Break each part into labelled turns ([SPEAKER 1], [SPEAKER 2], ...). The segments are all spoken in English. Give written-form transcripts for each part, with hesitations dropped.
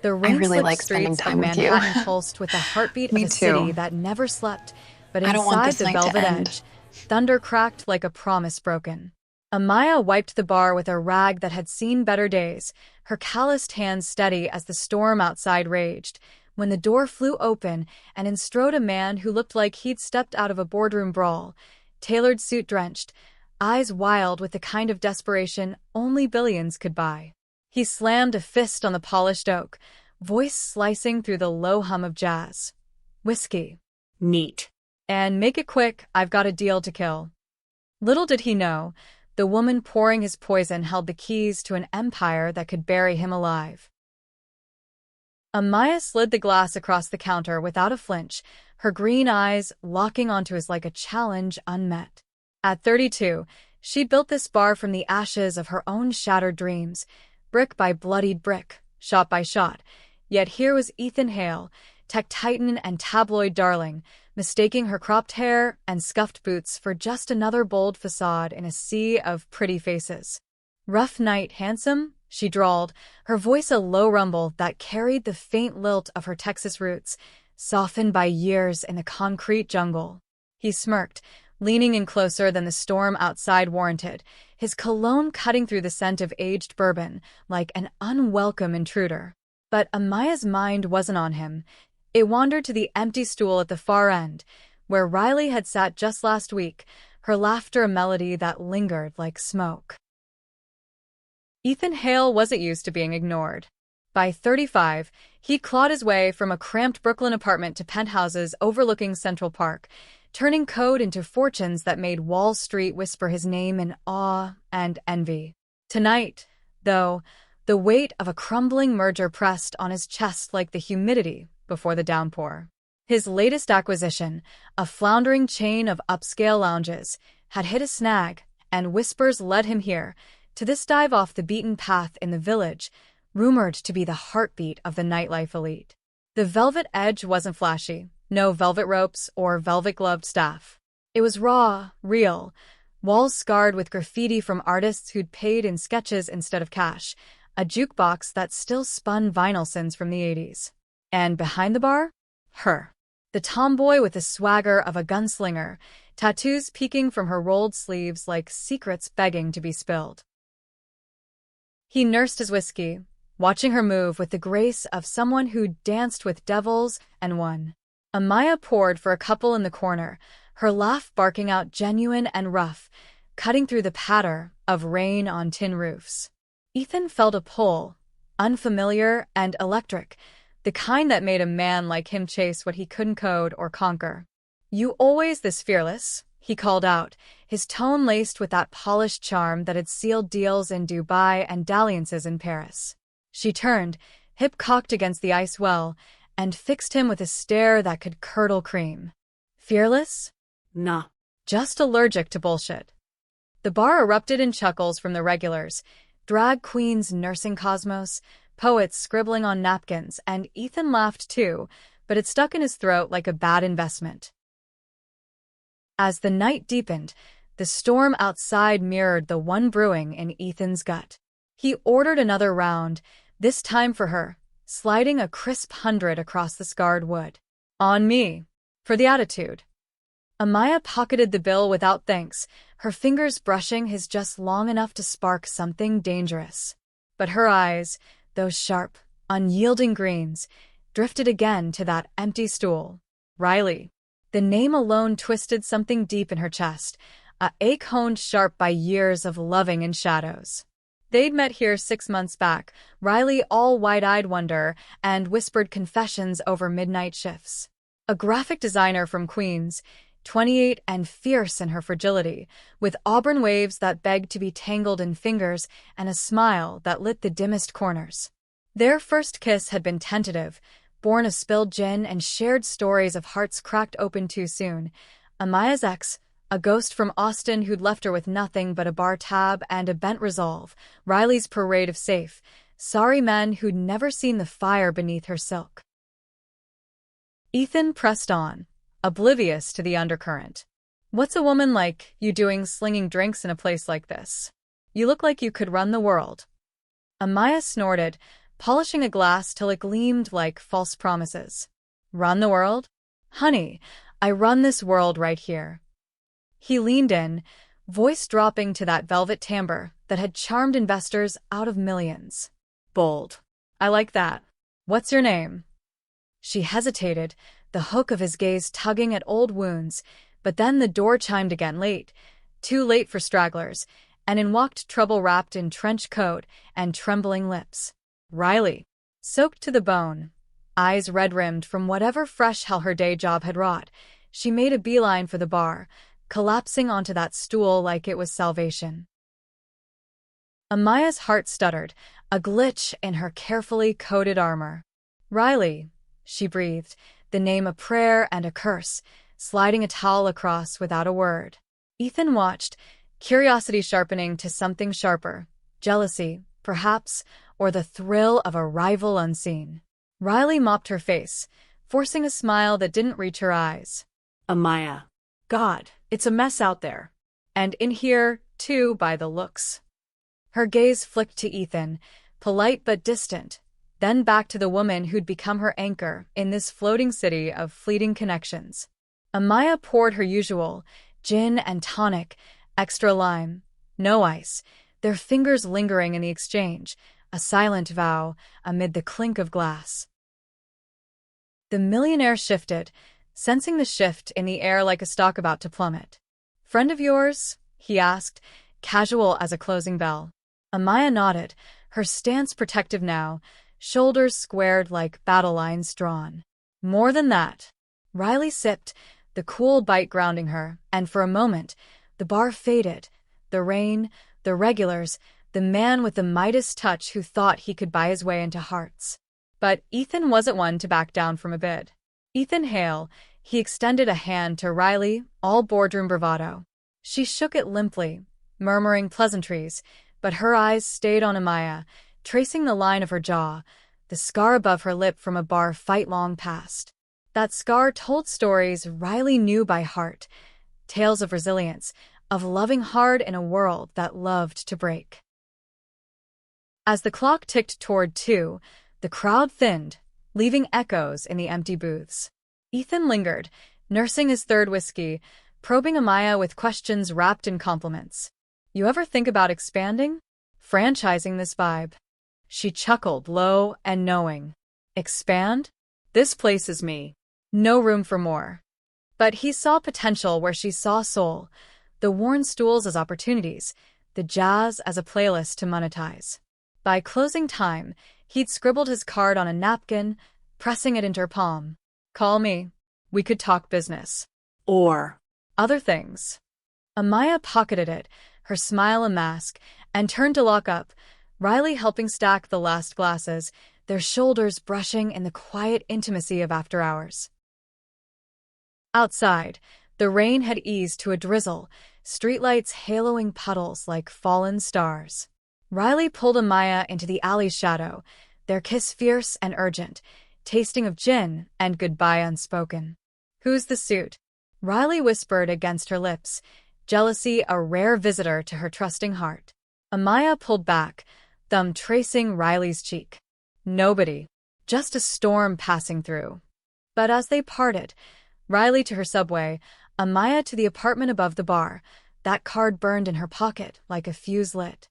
[SPEAKER 1] The
[SPEAKER 2] I really
[SPEAKER 1] rain-slicked
[SPEAKER 2] like spending
[SPEAKER 1] streets of
[SPEAKER 2] time with you.
[SPEAKER 1] Manhattan pulsed with the heartbeat of
[SPEAKER 2] Me
[SPEAKER 1] a city
[SPEAKER 2] too.
[SPEAKER 1] that never slept, but
[SPEAKER 2] I don't want
[SPEAKER 1] inside
[SPEAKER 2] this
[SPEAKER 1] the
[SPEAKER 2] night to
[SPEAKER 1] velvet
[SPEAKER 2] end.
[SPEAKER 1] edge, thunder cracked like a promise broken. Amaya wiped the bar with a rag that had seen better days, her calloused hands steady as the storm outside raged, when the door flew open and in strode a man who looked like he'd stepped out of a boardroom brawl, tailored suit drenched, eyes wild with the kind of desperation only billions could buy. He slammed a fist on the polished oak, voice slicing through the low hum of jazz. "Whiskey.
[SPEAKER 3] Neat.
[SPEAKER 1] And make it quick, I've got a deal to kill." Little did he know, the woman pouring his poison held the keys to an empire that could bury him alive. Amaya slid the glass across the counter without a flinch, her green eyes locking onto his like a challenge unmet. At 32, she'd built this bar from the ashes of her own shattered dreams, brick by bloodied brick, shot by shot. Yet here was Ethan Hale, tech titan and tabloid darling, mistaking her cropped hair and scuffed boots for just another bold facade in a sea of pretty faces. "Rough night, handsome?" she drawled, her voice a low rumble that carried the faint lilt of her Texas roots, softened by years in the concrete jungle. He smirked, leaning in closer than the storm outside warranted, his cologne cutting through the scent of aged bourbon like an unwelcome intruder. But Amaya's mind wasn't on him. It wandered to the empty stool at the far end, where Riley had sat just last week, her laughter a melody that lingered like smoke. Ethan Hale wasn't used to being ignored. By 35, he clawed his way from a cramped Brooklyn apartment to penthouses overlooking Central Park, turning code into fortunes that made Wall Street whisper his name in awe and envy. Tonight, though, the weight of a crumbling merger pressed on his chest like the humidity before the downpour. His latest acquisition, a floundering chain of upscale lounges, had hit a snag, and whispers led him here, to this dive off the beaten path in the village, rumored to be the heartbeat of the nightlife elite. The velvet edge wasn't flashy, no velvet ropes or velvet-gloved staff. It was raw, real, walls scarred with graffiti from artists who'd paid in sketches instead of cash, a jukebox that still spun vinyl sins from the 80s. And behind the bar? Her. The tomboy with the swagger of a gunslinger, tattoos peeking from her rolled sleeves like secrets begging to be spilled. He nursed his whiskey, watching her move with the grace of someone who danced with devils and won. Amaya poured for a couple in the corner, her laugh barking out genuine and rough, cutting through the patter of rain on tin roofs. Ethan felt a pull, unfamiliar and electric, the kind that made a man like him chase what he couldn't code or conquer. "You always this fearless," he called out, his tone laced with that polished charm that had sealed deals in Dubai and dalliances in Paris. She turned, hip cocked against the ice well, and fixed him with a stare that could curdle cream. "Fearless?
[SPEAKER 3] Nah.
[SPEAKER 1] Just allergic to bullshit." The bar erupted in chuckles from the regulars, drag queens nursing Cosmos, poets scribbling on napkins, and Ethan laughed too, but it stuck in his throat like a bad investment. As the night deepened, the storm outside mirrored the one brewing in Ethan's gut. He ordered another round, this time for her, sliding a crisp 100 across the scarred wood. "On me. For the attitude." Amaya pocketed the bill without thanks, her fingers brushing his just long enough to spark something dangerous. But her eyes, those sharp, unyielding greens, drifted again to that empty stool. Riley. The name alone twisted something deep in her chest, a ache honed sharp by years of loving in shadows. They'd met here 6 months back, Riley all wide-eyed wonder and whispered confessions over midnight shifts. A graphic designer from Queens, 28 and fierce in her fragility, with auburn waves that begged to be tangled in fingers and a smile that lit the dimmest corners. Their first kiss had been tentative, born of spilled gin and shared stories of hearts cracked open too soon. Amaya's ex, a ghost from Austin who'd left her with nothing but a bar tab and a bent resolve, Riley's parade of safe, sorry men who'd never seen the fire beneath her silk. Ethan pressed on, oblivious to the undercurrent. "What's a woman like you doing slinging drinks in a place like this? You look like you could run the world." Amaya snorted, polishing a glass till it gleamed like false promises. Run the world? Honey, I run this world right here. He leaned in, voice dropping to that velvet timbre that had charmed investors out of millions. Bold. I like that. What's your name? She hesitated, the hook of his gaze tugging at old wounds, but then the door chimed again late, too late for stragglers, and in walked Trouble wrapped in trench coat and trembling lips. Riley, soaked to the bone, eyes red-rimmed from whatever fresh hell her day job had wrought, she made a beeline for the bar, collapsing onto that stool like it was salvation. Amaya's heart stuttered, a glitch in her carefully coded armor. Riley, she breathed, the name a prayer and a curse, sliding a towel across without a word. Ethan watched, curiosity sharpening to something sharper, jealousy, perhaps, or the thrill of a rival unseen. Riley mopped her face, forcing a smile that didn't reach her eyes.
[SPEAKER 2] Amaya.
[SPEAKER 1] God, it's a mess out there. And in here, too, by the looks. Her gaze flicked to Ethan, polite but distant, then back to the woman who'd become her anchor in this floating city of fleeting connections. Amaya poured her usual, gin and tonic, extra lime, no ice, their fingers lingering in the exchange, a silent vow amid the clink of glass. The millionaire shifted, sensing the shift in the air like a stock about to plummet. Friend of yours? He asked, casual as a closing bell. Amaya nodded, her stance protective now, shoulders squared like battle lines drawn. More than that. Riley sipped, the cool bite grounding her, and for a moment, the bar faded. The rain, the regulars, the man with the Midas touch who thought he could buy his way into hearts. But Ethan wasn't one to back down from a bid. Ethan Hale, he extended a hand to Riley, all boardroom bravado. She shook it limply, murmuring pleasantries, but her eyes stayed on Amaya, tracing the line of her jaw, the scar above her lip from a bar fight long past. That scar told stories Riley knew by heart, tales of resilience, of loving hard in a world that loved to break. As the clock ticked toward 2, the crowd thinned, leaving echoes in the empty booths. Ethan lingered, nursing his third whiskey, probing Amaya with questions wrapped in compliments. You ever think about expanding? Franchising this vibe? She chuckled, low and knowing. Expand? This place is me. No room for more. But he saw potential where she saw soul, the worn stools as opportunities, the jazz as a playlist to monetize. By closing time, he'd scribbled his card on a napkin, pressing it into her palm. Call me. We could talk business.
[SPEAKER 2] Or
[SPEAKER 1] other things. Amaya pocketed it, her smile a mask, and turned to lock up, Riley helping stack the last glasses, their shoulders brushing in the quiet intimacy of after hours. Outside, the rain had eased to a drizzle, streetlights haloing puddles like fallen stars. Riley pulled Amaya into the alley's shadow, their kiss fierce and urgent, tasting of gin and goodbye unspoken. Who's the suit? Riley whispered against her lips, jealousy a rare visitor to her trusting heart. Amaya pulled back, thumb tracing Riley's cheek. Nobody. Just a storm passing through. But as they parted, Riley to her subway, Amaya to the apartment above the bar, that card burned in her pocket like a fuse lit.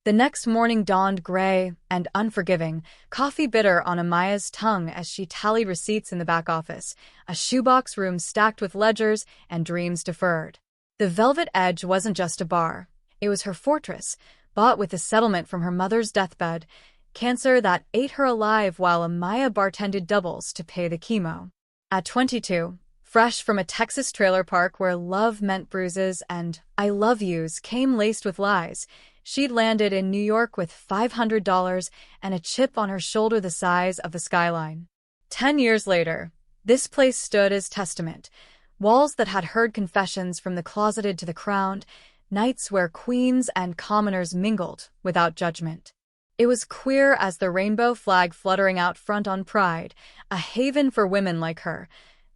[SPEAKER 1] The next morning dawned gray and unforgiving, coffee bitter on Amaya's tongue as she tallied receipts in the back office, a shoebox room stacked with ledgers and dreams deferred. The Velvet Edge wasn't just a bar. It was her fortress, bought with the settlement from her mother's deathbed, cancer that ate her alive while Amaya bartended doubles to pay the chemo. At 22, fresh from a Texas trailer park where love meant bruises and I love yous came laced with lies, she'd landed in New York with $500 and a chip on her shoulder the size of the skyline. 10 years later, this place stood as testament, walls that had heard confessions from the closeted to the crowned, nights where queens and commoners mingled without judgment. It was queer as the rainbow flag fluttering out front on Pride, a haven for women like her,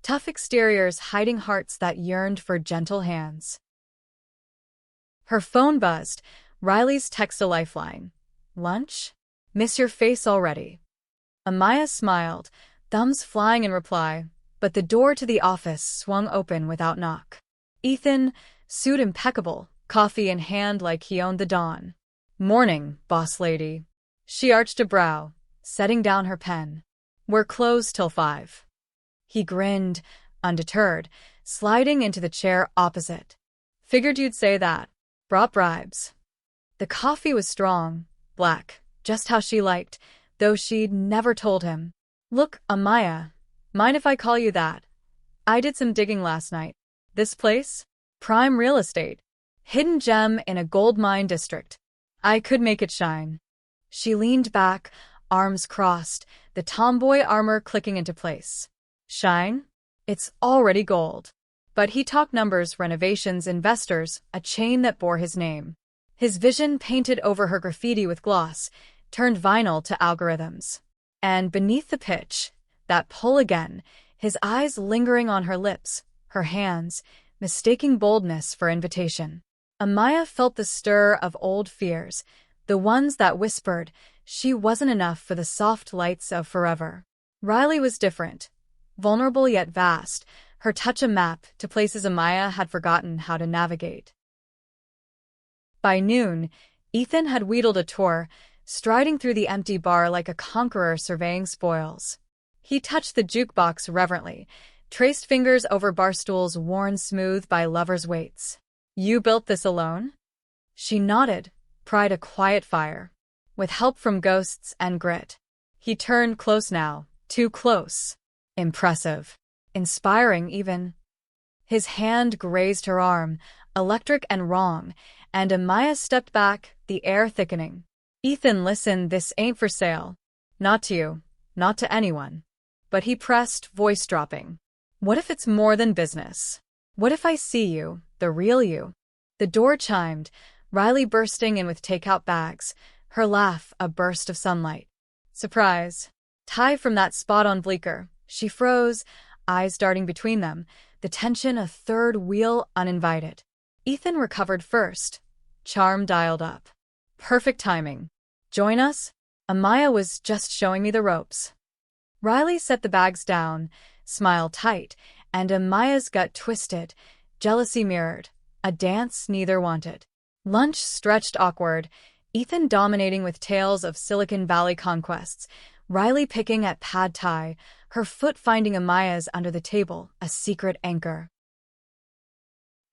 [SPEAKER 1] tough exteriors hiding hearts that yearned for gentle hands. Her phone buzzed, Riley's text a lifeline. Lunch? Miss your face already. Amaya smiled, thumbs flying in reply, but the door to the office swung open without knock. Ethan, suit impeccable, coffee in hand like he owned the dawn. Morning, boss lady. She arched a brow, setting down her pen. We're closed till 5. He grinned, undeterred, sliding into the chair opposite. Figured you'd say that. Brought bribes. The coffee was strong, black, just how she liked, though she'd never told him. Look, Amaya, mind if I call you that? I did some digging last night. This place? Prime real estate. Hidden gem in a gold mine district. I could make it shine. She leaned back, arms crossed, the tomboy armor clicking into place. Shine? It's already gold. But he talked numbers, renovations, investors, a chain that bore his name. His vision painted over her graffiti with gloss, turned vinyl to algorithms. And beneath the pitch, that pull again, his eyes lingering on her lips, her hands, mistaking boldness for invitation. Amaya felt the stir of old fears, the ones that whispered she wasn't enough for the soft lights of forever. Riley was different, vulnerable yet vast, her touch a map to places Amaya had forgotten how to navigate. By noon, Ethan had wheedled a tour, striding through the empty bar like a conqueror surveying spoils. He touched the jukebox reverently, traced fingers over bar stools worn smooth by lovers' weights. You built this alone? She nodded, pride a quiet fire. With help from ghosts and grit. He turned close now, too close. Impressive. Inspiring even. His hand grazed her arm, electric and wrong, and Amaya stepped back, the air thickening. Ethan, listen, this ain't for sale. Not to you, not to anyone. But he pressed, voice dropping. What if it's more than business? What if I see you, the real you? The door chimed, Riley bursting in with takeout bags, her laugh a burst of sunlight. Surprise. Tie from that spot on Bleecker. She froze, eyes darting between them, the tension a third wheel uninvited. Ethan recovered first. Charm dialed up. Perfect timing. Join us? Amaya was just showing me the ropes. Riley set the bags down, smile tight, and Amaya's gut twisted, jealousy mirrored, a dance neither wanted. Lunch stretched awkward, Ethan dominating with tales of Silicon Valley conquests, Riley picking at pad thai, her foot finding Amaya's under the table, a secret anchor.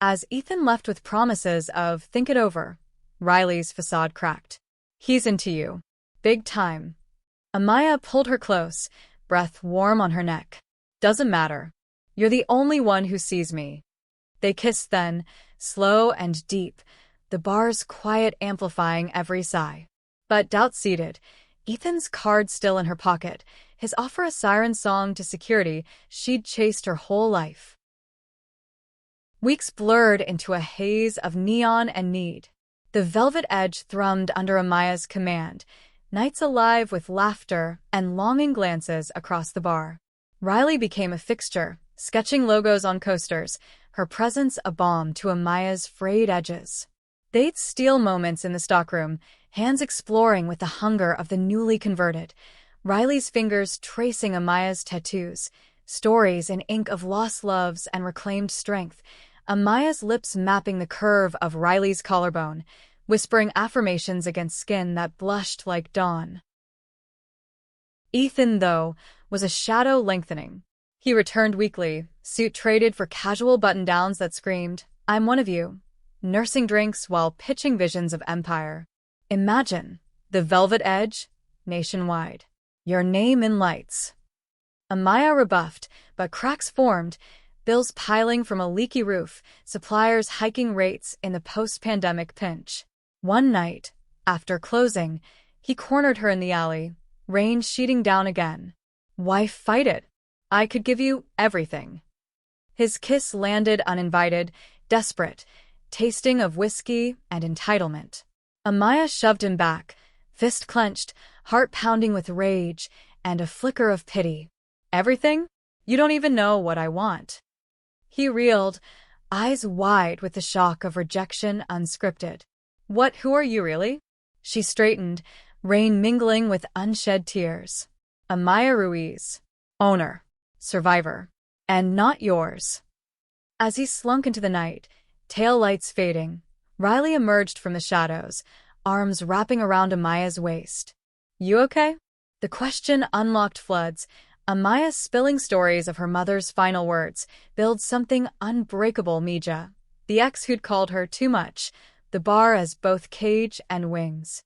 [SPEAKER 1] As Ethan left with promises of think it over, Riley's facade cracked. He's into you. Big time. Amaya pulled her close, breath warm on her neck. Doesn't matter. You're the only one who sees me. They kissed then, slow and deep, the bar's quiet amplifying every sigh. But doubt seated, Ethan's card still in her pocket, his offer a siren song to security she'd chased her whole life. Weeks blurred into a haze of neon and need. The velvet edge thrummed under Amaya's command, nights alive with laughter and longing glances across the bar. Riley became a fixture, sketching logos on coasters, her presence a balm to Amaya's frayed edges. They'd steal moments in the stockroom, hands exploring with the hunger of the newly converted, Riley's fingers tracing Amaya's tattoos, stories in ink of lost loves and reclaimed strength, Amaya's lips mapping the curve of Riley's collarbone, whispering affirmations against skin that blushed like dawn. Ethan, though, was a shadow lengthening. He returned weekly, suit traded for casual button-downs that screamed, I'm one of you, nursing drinks while pitching visions of empire. Imagine, the velvet edge, nationwide. Your name in lights. Amaya rebuffed, but cracks formed, bills piling from a leaky roof, suppliers hiking rates in the post-pandemic pinch. One night, after closing, he cornered her in the alley, rain sheeting down again. Why fight it? I could give you everything. His kiss landed uninvited, desperate, tasting of whiskey and entitlement. Amaya shoved him back, fist clenched, heart pounding with rage, and a flicker of pity. Everything? You don't even know what I want. He reeled, eyes wide with the shock of rejection unscripted. Who are you really? She straightened, rain mingling with unshed tears. Amaya Ruiz, owner, survivor, and not yours. As he slunk into the night, tail lights fading, Riley emerged from the shadows, arms wrapping around Amaya's waist. You okay? The question unlocked floods. Amaya spilling stories of her mother's final words, build something unbreakable, Mija. The ex who'd called her too much, the bar as both cage and wings.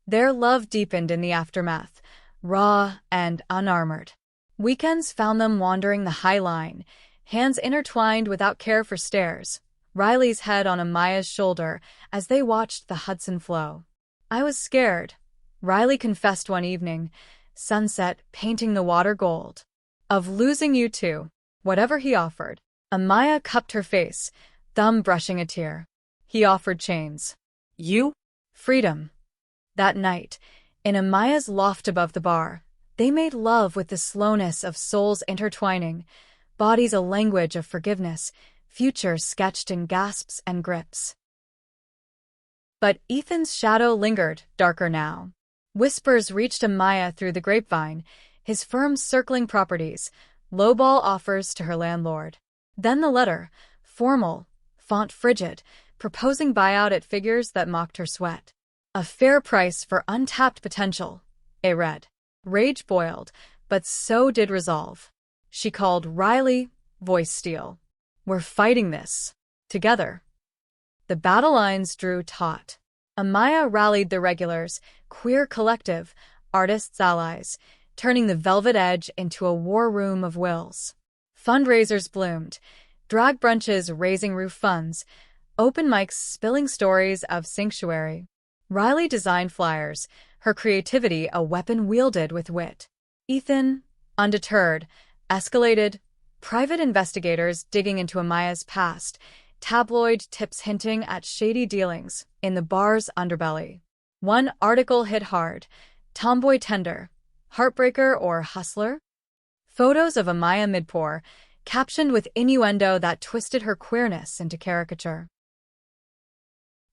[SPEAKER 1] Their love deepened in the aftermath, raw and unarmored. Weekends found them wandering the high line, hands intertwined without care for stares, Riley's head on Amaya's shoulder as they watched the Hudson flow. I was scared, Riley confessed one evening, sunset painting the water gold. Of losing you too, whatever he offered. Amaya cupped her face, thumb brushing a tear. He offered chains. You? Freedom. That night, in Amaya's loft above the bar, they made love with the slowness of souls intertwining, bodies a language of forgiveness, futures sketched in gasps and grips. But Ethan's shadow lingered, darker now. Whispers reached Amaya through the grapevine, his firm circling properties, lowball offers to her landlord. Then the letter, formal, font frigid, proposing buyout at figures that mocked her sweat. A fair price for untapped potential, it read. Rage boiled, but so did resolve. She called Riley, voice steel. We're fighting this. Together. The battle lines drew taut. Amaya rallied the regulars, queer collective, artists' allies, turning the Velvet Edge into a war room of wills. Fundraisers bloomed, drag brunches raising roof funds, open mics spilling stories of sanctuary. Riley designed flyers, her creativity a weapon wielded with wit. Ethan, undeterred, escalated, private investigators digging into Amaya's past, tabloid tips hinting at shady dealings in the bar's underbelly. One article hit hard, Tomboy Bartender, heartbreaker or hustler? Photos of Amaya mid-pour, captioned with innuendo that twisted her queerness into caricature.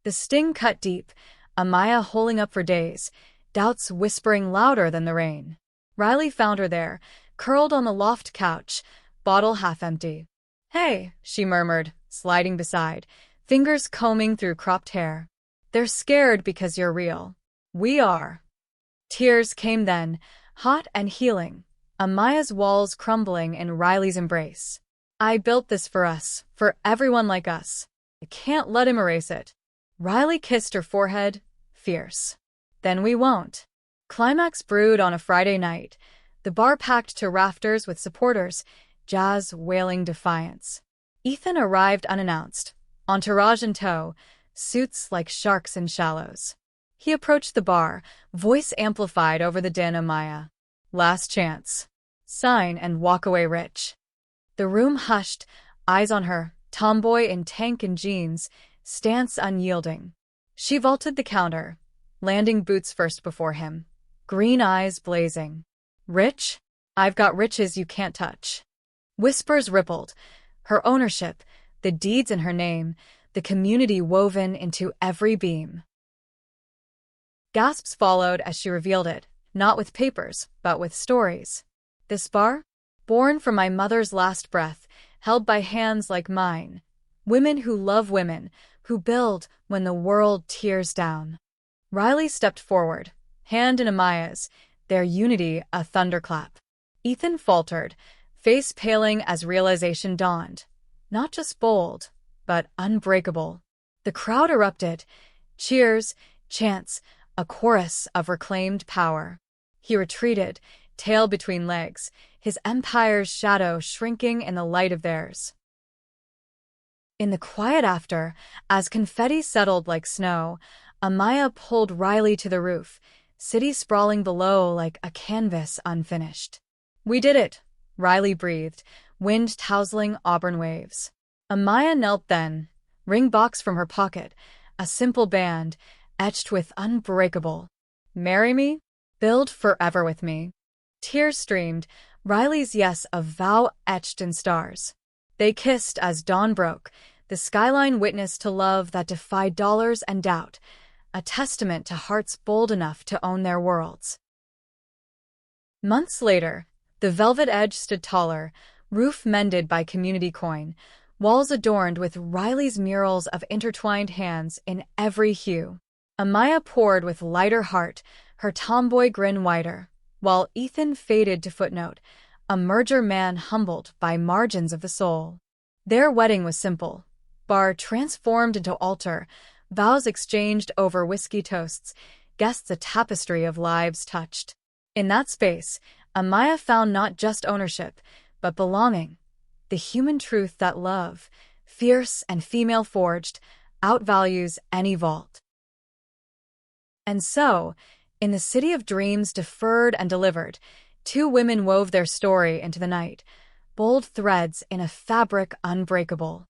[SPEAKER 1] The sting cut deep, Amaya holding up for days, doubts whispering louder than the rain. Riley found her there, curled on the loft couch, bottle half empty. Hey, she murmured, sliding beside, fingers combing through cropped hair. They're scared because you're real. We are. Tears came then, hot and healing, Amaya's walls crumbling in Riley's embrace. I built this for us, for everyone like us. I can't let him erase it. Riley kissed her forehead, fierce. Then we won't. Climax brewed on a Friday night, the bar packed to rafters with supporters, jazz wailing Defiance. Ethan arrived unannounced, entourage in tow, suits like sharks in shallows. He approached the bar, voice amplified over the din. Amaya. Last chance. Sign and walk away rich. The room hushed, eyes on her, tomboy in tank and jeans, stance unyielding. She vaulted the counter, landing boots first before him, green eyes blazing. Rich? I've got riches you can't touch. Whispers rippled, her ownership, the deeds in her name, the community woven into every beam. Gasps followed as she revealed it, not with papers, but with stories. This bar? Born from my mother's last breath, held by hands like mine. Women who love women, who build when the world tears down. Riley stepped forward, hand in Amaya's, their unity a thunderclap. Ethan faltered, face paling as realization dawned. Not just bold, but unbreakable. The crowd erupted. Cheers, chants, a chorus of reclaimed power. He retreated, tail between legs, his empire's shadow shrinking in the light of theirs. In the quiet after, as confetti settled like snow, Amaya pulled Riley to the roof, city sprawling below like a canvas unfinished. We did it, Riley breathed, wind tousling auburn waves. Amaya knelt then, ring box from her pocket, a simple band, etched with unbreakable. Marry me? Build forever with me. Tears streamed, Riley's yes a vow etched in stars. They kissed as dawn broke, the skyline witness to love that defied dollars and doubt, a testament to hearts bold enough to own their worlds. Months later, the velvet edge stood taller, roof mended by community coin, walls adorned with Riley's murals of intertwined hands in every hue. Amaya poured with lighter heart, her tomboy grin wider, while Ethan faded to footnote, a merger man humbled by margins of the soul. Their wedding was simple. Bar transformed into altar, vows exchanged over whiskey toasts, guests a tapestry of lives touched. In that space, Amaya found not just ownership, but belonging, the human truth that love, fierce and female-forged, outvalues any vault. And so, in the city of dreams deferred and delivered, two women wove their story into the night, bold threads in a fabric unbreakable.